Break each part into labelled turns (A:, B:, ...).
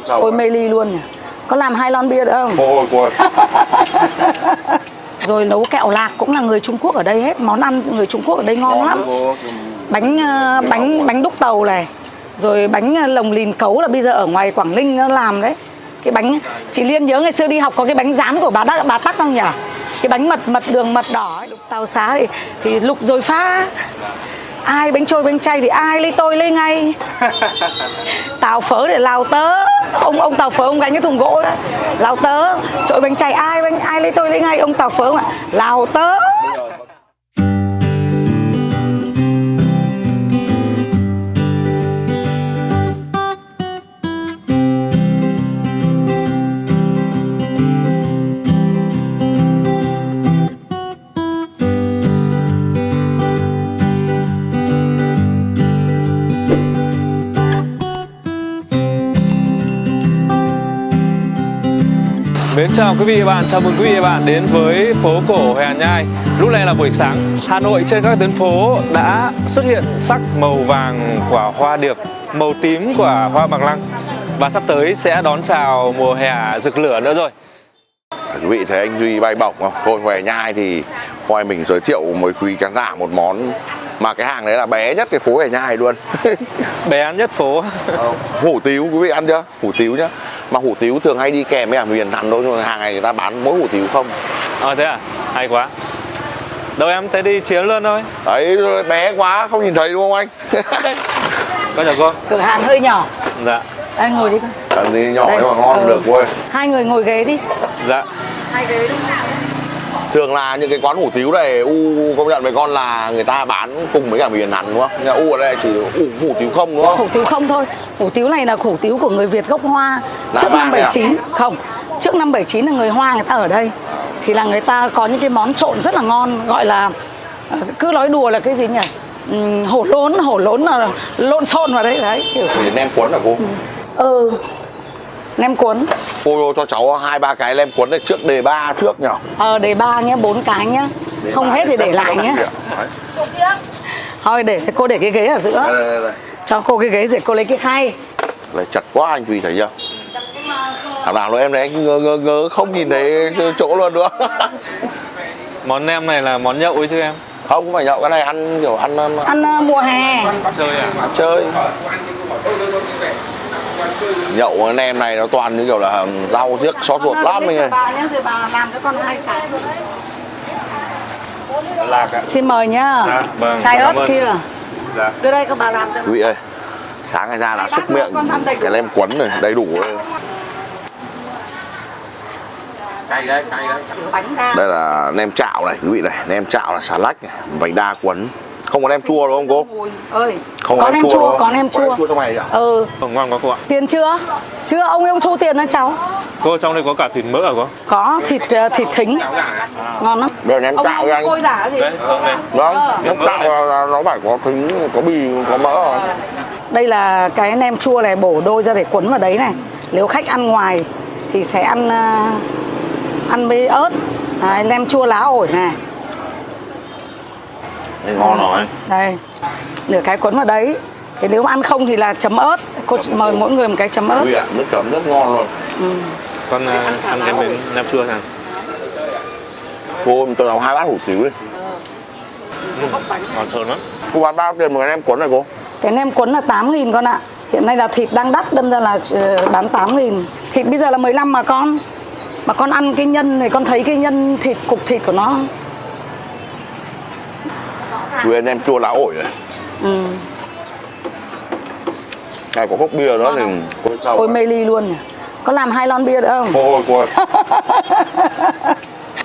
A: Ôi mê ly luôn nhỉ. Có làm 2 lon bia nữa không?
B: Ôi.
A: Rồi nấu kẹo lạc cũng là người Trung Quốc ở đây hết. Món ăn người Trung Quốc ở đây ngon lắm. Bánh đúc tàu này. Rồi bánh lồng lìn cấu là bây giờ ở ngoài Quảng Ninh nó làm đấy. Cái bánh chị Liên nhớ ngày xưa đi học có cái bánh rán của bà Tắc không nhỉ? Cái bánh mật đường mật đỏ ấy, đúc tàu xá thì lục rồi pha. Ai bánh trôi bánh chay thì ai lấy tôi lấy ngay. Tàu phớ để lào tớ. Ông tàu phớ ông gánh cái thùng gỗ đó. Lào tớ, trội bánh chay ai lấy tôi lấy ngay. Ông tàu phớ mà lào tớ.
C: Mến chào quý vị và bạn, chào mừng quý vị và bạn đến với phố cổ Hồ Hàng Nhai. Lúc này là buổi sáng, Hà Nội trên các tuyến phố đã xuất hiện sắc màu vàng của hoa điệp, màu tím của hoa bằng lăng. Và sắp tới sẽ đón chào mùa hè rực lửa nữa rồi.
B: Quý vị thấy anh Duy bay bổng không? Thôi Hồ Hàng Nhai thì coi mình giới thiệu với quý khán giả một món mà cái hàng đấy là bé nhất cái phố Hồ Hàng Nhai luôn.
C: Bé nhất phố.
B: Hủ tiếu quý vị ăn chưa? Hủ tiếu nhá. Mà hủ tiếu thường hay đi kèm với huyền thắn thôi, nhưng mà hàng này người ta bán mỗi hủ tiếu không.
C: Thế à? Hay quá. Đâu em thấy đi chiến luôn thôi.
B: Đấy, bé quá không nhìn thấy đúng không anh?
C: Con chào cô.
A: Cửa hàng hơi nhỏ.
C: Dạ.
A: Đây ngồi đi con.
B: Cần gì nhỏ nhưng mà ngon được thôi.
A: 2 người ngồi ghế đi.
C: Dạ.
A: 2 ghế đúng không?
B: Thường là những cái quán hủ tiếu này công nhận với con là người ta bán cùng với cả mì hẳn đúng không? Nhưng ở đây chỉ hủ tiếu không đúng không?
A: Hủ tiếu không thôi. Hủ tiếu này là hủ tiếu của người Việt gốc Hoa. Trước năm 79 không. Trước năm 79 là người Hoa người ta ở đây. Thì là người ta có những cái món trộn rất là ngon, gọi là cứ nói đùa là cái gì nhỉ? Hổ lốn là lộn xộn vào đấy kiểu.
B: Thì nem cuốn hả cô?
A: Nem cuốn.
B: Cô cho cháu 2-3 cái nem cuốn này trước đề 3 trước nhỉ?
A: Đề 3 nhé, 4 cái nhé. Không hết thì để lại nhé. Thôi để cô để cái ghế ở giữa.
B: Đây.
A: Cho cô cái ghế để cô lấy cái khay.
B: Lại chật quá anh Duy thấy chưa? Thằng nào nữa em này anh ngớ không nhìn thấy chỗ luôn nữa.
C: Món nem này là món nhậu ấy chứ em?
B: Không phải nhậu, cái này ăn kiểu
A: Ăn mùa hè.
C: Chơi à?
B: Chơi. Nhậu nem này nó toàn như kiểu là rau riếc xót ruột lắm anh ơi.
A: Rồi bà làm cho con 2 cái.
C: Lạc ạ.
A: Xin mời nhá.
C: Dạ, vâng,
A: Chai ớt
C: cảm ơn.
A: kia.
C: Dạ.
A: Đưa đây các bà làm cho.
B: Quý vị ơi, sáng ngày ra là xúc miệng cái nem cuốn này đầy đủ.
A: Rửa bánh ra.
B: Đây là nem chạo này quý vị này, nem chạo là xà lách này, bánh đa cuốn. Không có nem chua đúng không cô?
A: Ơi,
B: Không
A: có nem chua, có nem chua.
B: Có trong này ạ?
C: Ngon quá cô ạ.
A: Tiền chưa? Chưa, ông thu tiền đó cháu.
C: Cô trong đây có cả thịt mỡ à cô?
A: Có thịt thính. Ngon lắm.
B: Đây là nem chạo cho anh.
A: Ông giả gì?
C: Đấy, đây.
B: Vâng, nem chạo là nó phải có thính, có bì, có mỡ rồi.
A: Đây là cái nem chua này bổ đôi ra để cuốn vào đấy này. Nếu khách ăn ngoài thì sẽ ăn với ớt. Đấy, nem chua lá ổi này.
B: Đây ngon rồi.
A: Đây, nửa cái cuốn vào đấy. Thì nếu mà ăn không thì là chấm ớt. Cô mời mỗi người một cái chấm ớt.
B: Quý vị ạ, nước chấm rất ngon luôn.
C: Con ăn cái miếng nem chua nào.
B: Cô cho cháu 2 bát hủ tiếu đi.
C: Ngon thơm lắm.
B: Cô bán bao tiền một cái nem cuốn này cô?
A: Cái nem cuốn là 8.000 con ạ. Hiện nay là thịt đang đắt, đâm ra là bán 8.000. Thịt bây giờ là 15 mà con. Mà con ăn cái nhân này, con thấy cái nhân thịt, cục thịt của nó.
B: Quý nem chua lá ổi này. Này có cốc bia nữa thì
A: Ôi mê ly luôn nhỉ. Có làm 2 lon bia nữa không?
B: Ôi cô ơi.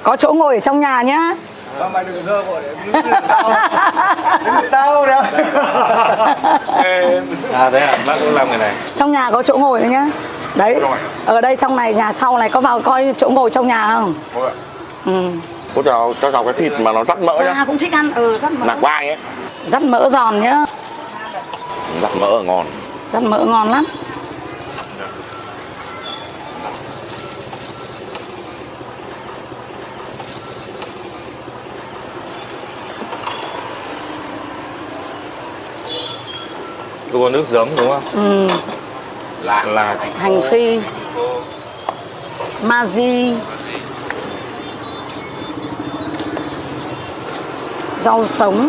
A: Có chỗ ngồi ở trong nhà nhá.
D: Mày đừng rơ vội để tao đâu.
C: Thế à, bác cũng làm cái này.
A: Trong nhà có chỗ ngồi nữa nhá. Đấy, ở đây trong này, nhà sau này có vào coi chỗ ngồi trong nhà không?
B: Cô cho cháu cái thịt mà nó rắc mỡ nhá.
A: Cũng thích ăn, rắc mỡ.
B: Nạc vai ấy.
A: Rắc mỡ giòn nhá.
B: Rắc mỡ ngon.
A: Rắc mỡ ngon lắm.
C: Có nước giấm đúng không? lạc,
A: hành phi, ma-di, rau sống.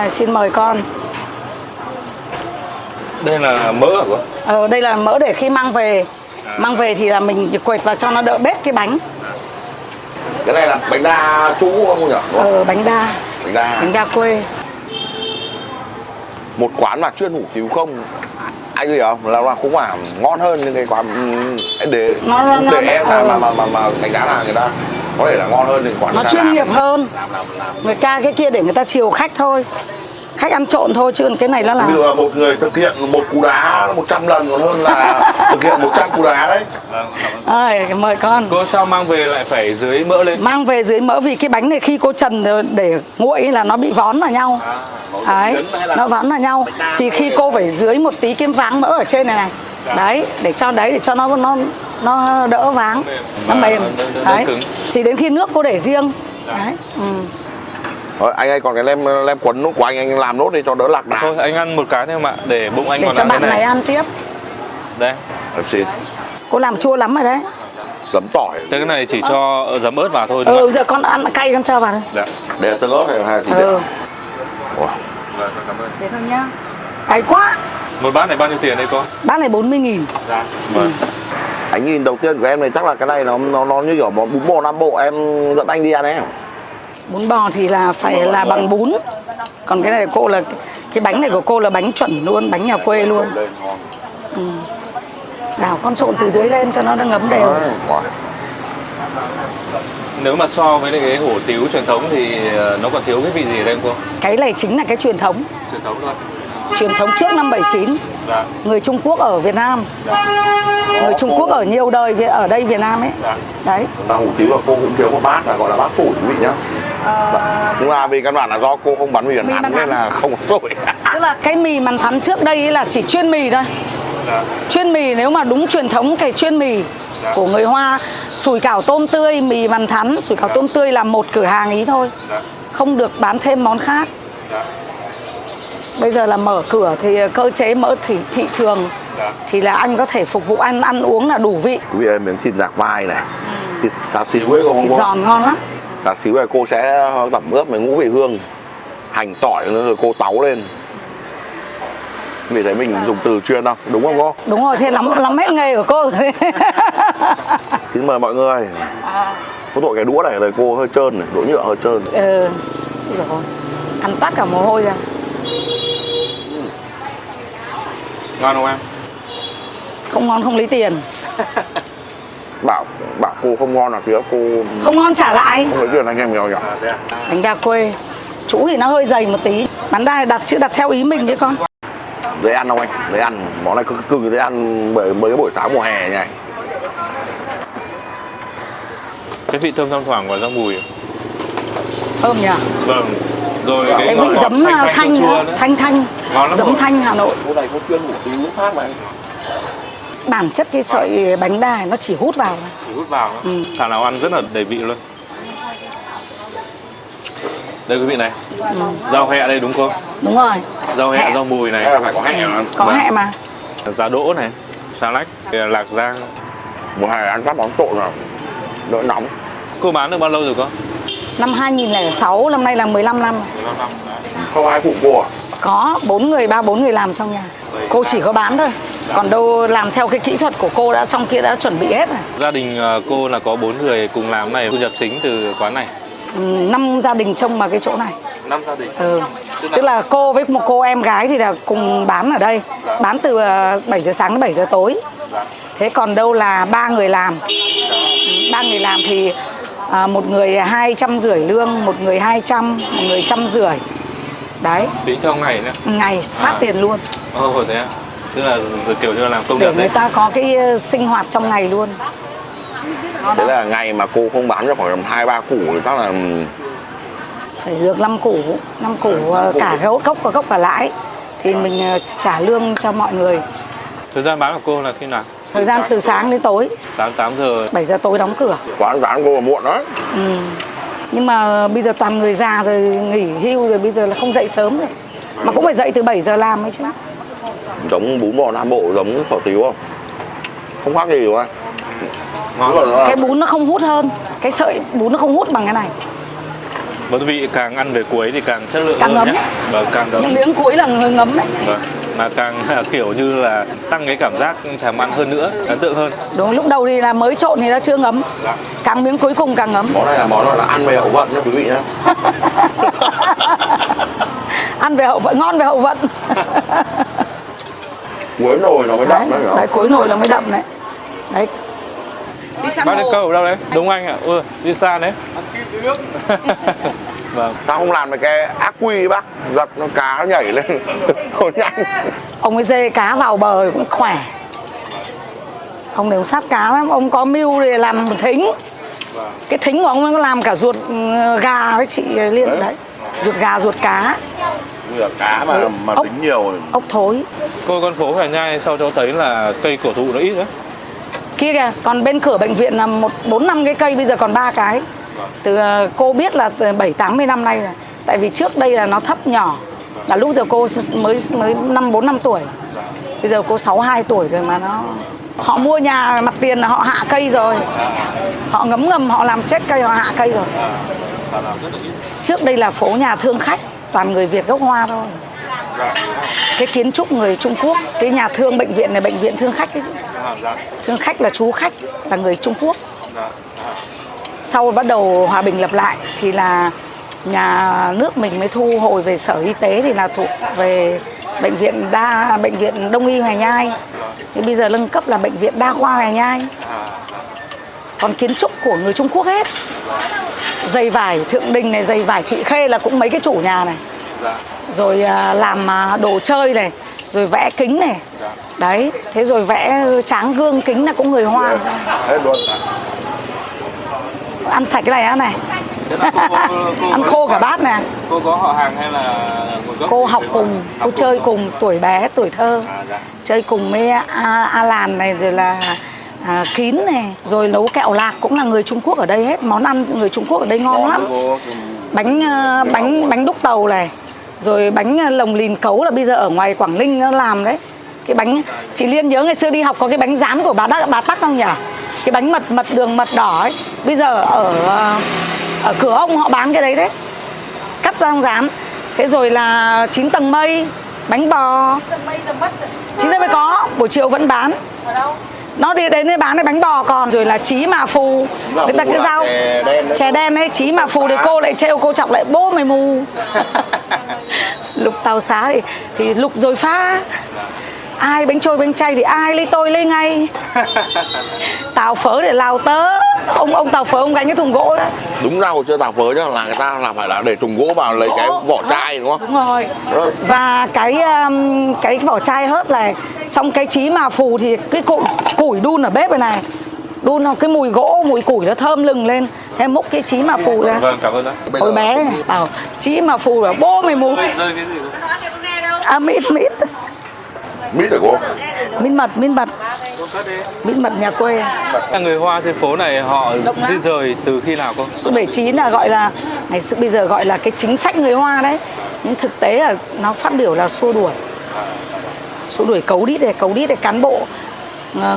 A: Xin mời con.
C: đây là mỡ hả cô?
A: Đây là mỡ để khi mang về. Mang về thì là mình quệt vào cho nó đỡ bết cái bánh.
B: Cái này là bánh đa chú không nhỉ?
A: Bánh đa. Bánh đa quê.
B: Một quán mà chuyên hủ tiếu không, anh hiểu không? Là cũng là ngon hơn những cái quán để em mà đánh giá là người ta có thể là ngon hơn những quán.
A: Nó chuyên nghiệp hơn. Người ta cái kia để người ta chiều khách thôi. Khách ăn trộn thôi, chứ cái này nó là
B: Bây giờ một người thực hiện một cú đá 100 lần còn hơn là thực hiện 100 cú đá đấy.
A: Mời con.
C: Cô sao mang về lại phải dưới mỡ lên?
A: Mang về dưới mỡ vì cái bánh này khi cô trần để nguội là nó bị vón vào nhau. Đấy, nó vón vào nhau. Thì khi cô phải dưới một tí cái váng mỡ ở trên này. Đấy, để cho nó đỡ váng, nó mềm. Đấy. Thì đến khi nước cô để riêng. Đấy.
B: Rồi, anh ơi, còn cái lem quấn nốt của anh làm nốt đi cho đỡ lạc đà.
C: Thôi anh ăn một cái thôi mà để bụng anh
A: để
C: còn
A: cho
C: ăn
A: bạn
C: cái
A: này ăn tiếp.
C: Đây.
B: Em xin.
A: Cô làm chua lắm rồi đấy.
B: Giấm tỏi.
C: Thế cái này chỉ cho giấm ớt vào thôi.
A: Giờ con ăn cay con cho vào đây.
C: Dạ.
B: Đây là tương ớt hay gì đấy?
C: Vâng, cảm ơn.
A: Thế thôi nhá. Cay quá.
C: Một bát này bao nhiêu tiền đây cô?
A: Bát này 40.000.
C: Dạ. Vâng.
B: Ánh nhìn đầu tiên của em này chắc là cái này nó như kiểu bún bò Nam Bộ, em dẫn anh đi ăn em.
A: Bún bò thì là phải là bằng bún. Còn cái này cô là cái bánh này của cô là bánh chuẩn luôn, bánh nhà quê luôn. Đảo con trộn từ dưới lên cho nó ngấm đều.
C: Nếu mà so với cái hủ tiếu truyền thống thì nó còn thiếu cái vị gì ở đây cô?
A: Cái này chính là cái truyền thống.
C: Truyền thống thôi.
A: Truyền thống trước năm 79.
C: Dạ.
A: Người Trung Quốc ở Việt Nam.
C: Dạ.
A: Người Trung Quốc ở nhiều đời ở đây Việt Nam ấy.
C: Dạ.
A: Đấy.
B: Hủ tiếu là cô cũng thiếu một bát là gọi là bát phổi quý vị nhá. Nhưng mà vì căn bản là do cô không bán mì Hàn nên là không có phổi.
A: Tức là cái mì mằn thắn trước đây là chỉ chuyên mì thôi.
C: Dạ.
A: Chuyên mì nếu mà đúng truyền thống cái chuyên mì của người Hoa, sủi cảo tôm tươi, mì mằn thắn, sủi cảo tôm tươi là một cửa hàng ý thôi. Không được bán thêm món khác. Bây giờ là mở cửa thì cơ chế mở thị trường thì là anh có thể phục vụ ăn uống là đủ vị.
B: Quý vị ơi, miếng thịt nạc vai này, thịt xá xíu ấy không
A: Thịt giòn ngon lắm.
B: Xá xíu này cô sẽ tẩm ướp với ngũ vị hương, hành tỏi nữa rồi cô táo lên. Vì thấy mình dùng từ chuyên không? Đúng không cô?
A: Đúng rồi, thế lắm hết nghề của cô rồi.
B: Xin mời mọi người. Có tội cái đũa này là cô hơi trơn này, đũa nhựa hơi trơn.
A: Rồi. Ăn tắt cả mồ hôi ra.
C: Ngon không em?
A: Không ngon không lấy tiền.
B: Bảo cô không ngon là phía cô
A: Không ngon trả lại.
B: không lấy tiền anh em nhỏ nhỏ.
A: Bánh đa quê. Chú thì nó hơi dày một tí. Bánh đa đặt theo ý mình chứ con.
B: Dễ ăn không anh? Dễ ăn. Món này cực dễ ăn bởi mấy cái buổi sáng mùa hè này.
C: Cái vị thơm thoang thoảng của rau mùi.
A: Thơm nhỉ?
C: Vâng. Rồi
A: cái vị giấm thanh giấm thanh Hà Nội.
B: Cô này có chuyên hủ tiếu phát mà.
A: Bản chất cái sợi bánh đa này nó chỉ hút vào thôi.
C: Chỉ hút vào. Thảo nào ăn rất là đầy vị luôn. Đây quý vị này. Rau hẹ đây đúng không?
A: Đúng rồi.
C: Rau hẹ, rau mùi này.
B: Đây là phải có hẹ mà.
A: Có hẹ mà.
C: Giá đỗ này, xà lách, lạc rang.
B: Mùa hè ăn các món trộn nào đỡ nóng.
C: Cô bán được bao lâu rồi cô?
A: Năm 2006, năm nay là 15 năm.
C: 15 năm.
B: Không ai phụ cô à?
A: Có 4 người làm trong nhà. Cô chỉ có bán thôi. Còn đâu làm theo cái kỹ thuật của cô đã trong kia đã chuẩn bị hết rồi.
C: Gia đình cô là có 4 người cùng làm này, thu nhập chính từ quán này.
A: 5 gia đình trông vào cái chỗ này.
C: 5 gia đình.
A: Tức là cô với một cô em gái thì là cùng bán ở đây. Bán từ 7 giờ sáng đến 7 giờ tối. Thế còn đâu là 3 người làm. 3 người làm thì một người 250 lương, một người 200, một người 150. Đấy.
C: Tính theo ngày nữa.
A: Ngày phát tiền luôn.
C: Ồ thế à? Tức là kiểu như là làm công
A: để
C: nhật
A: người
C: đấy.
A: ta có cái sinh hoạt trong ngày luôn.
B: Thế là ngày mà cô không bán cho khoảng 2-3 củ thì chắc là
A: phải được 5 củ cả gốc và gốc và lãi thì mình trả lương cho mọi người.
C: Thời gian bán của cô là khi nào?
A: Thời gian từ sáng đến tối.
C: Sáng 8 giờ.
A: 7 giờ tối đóng cửa.
B: quán bán cô là muộn đó.
A: Nhưng mà bây giờ toàn người già rồi nghỉ hưu rồi, bây giờ là không dậy sớm rồi. Mà cũng phải dậy từ 7 giờ làm ấy chứ.
B: Giống bún bò Nam Bộ, giống phở tíu không? Không khác gì đúng không?
C: Ngon.
A: Cái bún nó không hút hơn, cái sợi bún nó không hút bằng cái này.
C: Vâng, vị càng ăn về cuối thì càng chất lượng
A: Càng
C: hơn
A: ngấm.
C: nhé. Vâng, càng ngấm.
A: Những miếng cuối là ngấm đấy.
C: Vâng. Mà càng kiểu như là tăng cái cảm giác thèm ăn hơn nữa, ấn tượng hơn.
A: Đúng, lúc đầu thì là mới trộn thì nó chưa ngấm. Càng miếng cuối cùng càng ngấm.
B: Món này là món là ăn về hậu vận nha quý vị nhé.
A: Ăn về hậu vận, ngon về hậu vận.
B: Cuối nồi nó mới đậm đấy.
A: Đấy, cuối nồi là mới đậm đấy. Đấy. Đi sang
C: Bác đi
A: hồ.
C: câu ở đâu đấy? Đông Anh ạ. Ui, đi xa đấy.
D: Ăn chim dưới nước.
C: Vâng.
B: Sao không làm được cái ác quy bác? Giật nó cá nó nhảy lên. Thôi nhanh.
A: Ông ấy dê cá vào bờ cũng khỏe. Ông đều sát cá lắm, ông có mưu để làm thính. Cái thính của ông ấy có làm cả ruột gà với chị Liên đấy. Ruột gà, ruột cá.
B: Như là cá mà
A: Ốc.
B: tính nhiều.
A: Ốc thối.
C: Cô con phố Hà Nhai sau cho thấy là cây cổ thụ nó ít đấy.
A: Kia kìa, còn bên cửa bệnh viện là 4-5 cái cây, bây giờ còn 3 cái. Từ cô biết là từ 70-80 năm nay rồi. Tại vì trước đây là nó thấp nhỏ. Là lúc giờ cô mới 4 năm tuổi. Bây giờ cô 62 tuổi rồi mà nó... Họ mua nhà mặt tiền là họ hạ cây rồi. Họ ngấm ngầm, họ làm chết cây, họ hạ cây rồi. Trước đây là phố nhà thương khách, toàn người Việt gốc Hoa thôi. Cái kiến trúc người Trung Quốc, cái nhà thương bệnh viện này, bệnh viện thương khách ấy. Thương khách là chú khách, là người Trung Quốc. Sau bắt đầu hòa bình lập lại thì là nhà nước mình mới thu hồi về Sở Y tế, thì là thuộc về bệnh viện Đông y Hà Nhai. Thì bây giờ nâng cấp là bệnh viện Đa khoa Hà Nhai. Còn kiến trúc của người Trung Quốc hết. Giày vải Thượng Đình này, giày vải Thụy Khê là cũng mấy cái chủ nhà này. Rồi làm đồ chơi này, rồi vẽ kính này. Đấy, thế rồi vẽ tráng gương kính là cũng người Hoa.
B: Hết luôn.
A: Ăn sạch cái này á này. Ăn khô cả bát nè.
C: Cô có họ hàng hay là nguồn gốc?
A: Cô học cùng, cô chơi cùng tuổi bé, tuổi thơ. Chơi cùng với Alan này, rồi là Kín này. Rồi nấu kẹo lạc cũng là người Trung Quốc ở đây hết. Món ăn người Trung Quốc ở đây ngon lắm. Bánh đúc tàu này. Rồi bánh lồng lìn cấu là bây giờ ở ngoài Quảng Ninh nó làm đấy. Cái bánh, chị Liên nhớ ngày xưa đi học có cái bánh rán của bà Tắc không nhỉ? Cái bánh đường mật đỏ ấy. Bây giờ ở cửa ông họ bán cái đấy đấy. Cắt ra rán. Thế rồi là 9 tầng mây, bánh bò. 9 tầng mây có, buổi chiều vẫn bán. Nó đi đến đây bán cái bánh bò còn. Rồi là Chí Mạ Phù. Người ta cứ giao chè đen ấy, Chí Mạ Phù thì cô lại trêu, cô chọc lại bố mày mù. Lục Tàu Xá thì lục rồi phá. Ai bánh trôi bánh chay thì ai lấy tôi lấy ngay. Tàu phớ để lao tớ. Ông Tàu phớ ông gánh cái thùng gỗ đó.
B: Đúng ra hồi xưa tàu phớ nhá, là người ta làm phải là để thùng gỗ vào lấy cái vỏ chai đúng không?
A: Đúng rồi. Và cái vỏ chai hớt này. Xong cái Chí Mạ Phù thì cái củi đun ở bếp này. Đun cái mùi gỗ, mùi củi nó thơm lừng lên. Thế múc cái Chí Mạ Phù ra.
C: Vâng, cảm ơn ạ.
A: Hồi bé này bảo Chí Mạ Phù là bố mày mù.
C: Rơi cái gì
A: À mít.
B: Mít hả cô?
A: Mít mật. Mít mật nhà quê.
C: Người Hoa trên phố này họ di rời từ khi nào cô?
A: Số 79 là gọi là ngày xưa bây giờ gọi là cái chính sách người Hoa đấy. Nhưng thực tế là nó phát biểu là xua đuổi cấu đít để cán bộ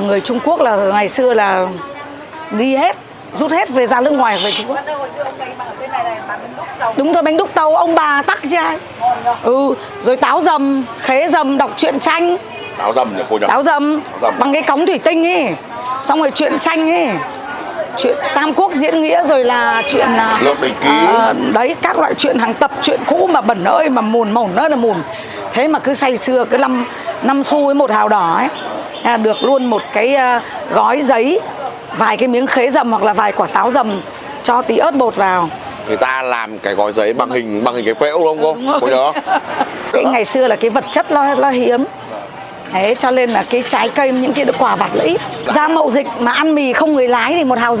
A: người Trung Quốc là ngày xưa là đi hết, rút hết về ra nước ngoài về Trung Quốc. Đúng rồi, bánh đúc tàu ông bà Tắc chứ ai. Rồi táo dầm, khế dầm, đọc truyện tranh.
B: Táo dầm nhỉ cô nhỉ?
A: Táo dầm bằng cái cống thủy tinh ấy. Xong rồi truyện tranh ấy. Chuyện Tam Quốc diễn nghĩa, rồi là chuyện
B: Lộc Đỉnh Ký.
A: Đấy, các loại chuyện hàng tập, chuyện cũ mà bẩn ơi mà mồn ơi là mồn. Thế mà cứ say sưa cứ 5 xu với một hào đỏ ấy. Được luôn một cái gói giấy, vài cái miếng khế dầm hoặc là vài quả táo dầm, cho tí ớt bột vào.
B: Người ta làm cái gói giấy bằng hình cái phễu đúng không cô? Cô nhớ không?
A: Cái ngày xưa là cái vật chất nó hiếm. Thế cho nên là cái trái cây, những cái quả vặt là ít. Ra Mậu Dịch mà ăn mì không người lái thì 1,5 hào.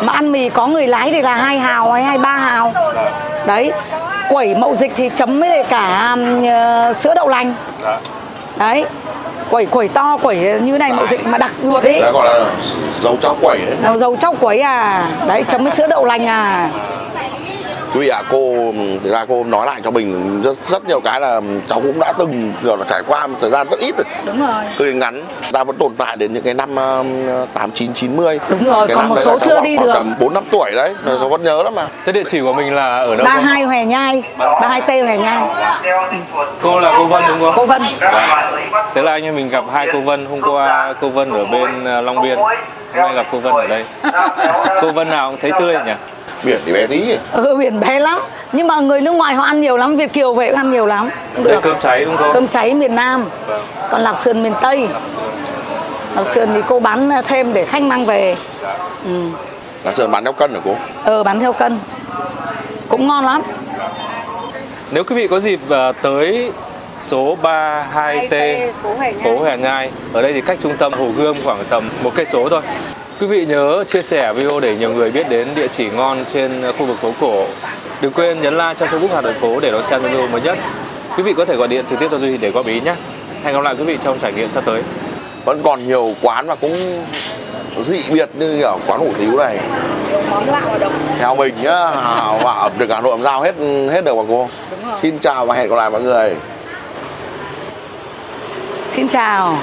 A: Mà ăn mì có người lái thì là 2 hào hay 3 hào. Đấy. Quẩy Mậu Dịch thì chấm với cả sữa đậu lành. Đấy. Quẩy to, quẩy như này Mậu Dịch mà đặc ruột ấy.
B: Đấy gọi là dầu chóc quẩy đấy.
A: Dầu chóc quẩy à. Đấy, chấm với sữa đậu lành à.
B: Quý vị ạ, thực ra cô nói lại cho mình rất nhiều cái là cháu cũng đã từng kiểu là trải qua một thời gian rất ít rồi.
A: Đúng rồi.
B: Thời ngắn, ta vẫn tồn tại đến những cái năm 89, 90.
A: Đúng rồi,
B: Cái
A: còn
B: năm
A: một
B: đấy
A: số
B: là cháu
A: chưa
B: khoảng
A: đi được.
B: tầm 4 5 tuổi đấy, cháu vẫn nhớ lắm mà.
C: Thế địa chỉ của mình là ở đâu?
A: 32 Hòe Nhai, 32T Hòe Nhai.
C: Cô là cô Vân đúng không?
A: Cô Vân.
C: Thế là anh em mình gặp hai cô Vân. Hôm qua cô Vân ở bên Long Biên, hôm nay gặp cô Vân ở đây. Cô Vân nào cũng thấy tươi nhỉ?
B: Biển thì bé tí.
A: Biển bé lắm. Nhưng mà người nước ngoài họ ăn nhiều lắm, Việt kiều về cũng ăn nhiều lắm.
C: Đây cơm cháy đúng không?
A: Cơm cháy miền Nam. Còn lạp sườn miền Tây. Lạp sườn thì cô bán thêm để khách mang về.
B: Lạp sườn bán theo cân hả cô?
A: Bán theo cân. Cũng ngon lắm.
C: Nếu quý vị có dịp tới số 32T phố Hòe Nhai, ở đây thì cách trung tâm Hồ Gươm khoảng tầm 1 cây số thôi. Quý vị nhớ chia sẻ video để nhiều người biết đến địa chỉ ngon trên khu vực phố cổ. Đừng quên nhấn like trong Facebook Hà Nội Phố để đón xem video mới nhất. Quý vị có thể gọi điện trực tiếp cho Duy để góp ý nhé. Hẹn gặp lại quý vị trong trải nghiệm sắp tới.
B: Vẫn còn nhiều quán mà cũng dị biệt như kiểu quán hủ tiếu này.
A: Món lạ và độc.
B: Theo mình nhá, và ẩm thực Hà Nội làm sao hết được mà cô. Xin chào và hẹn gặp lại mọi người.
A: Xin chào.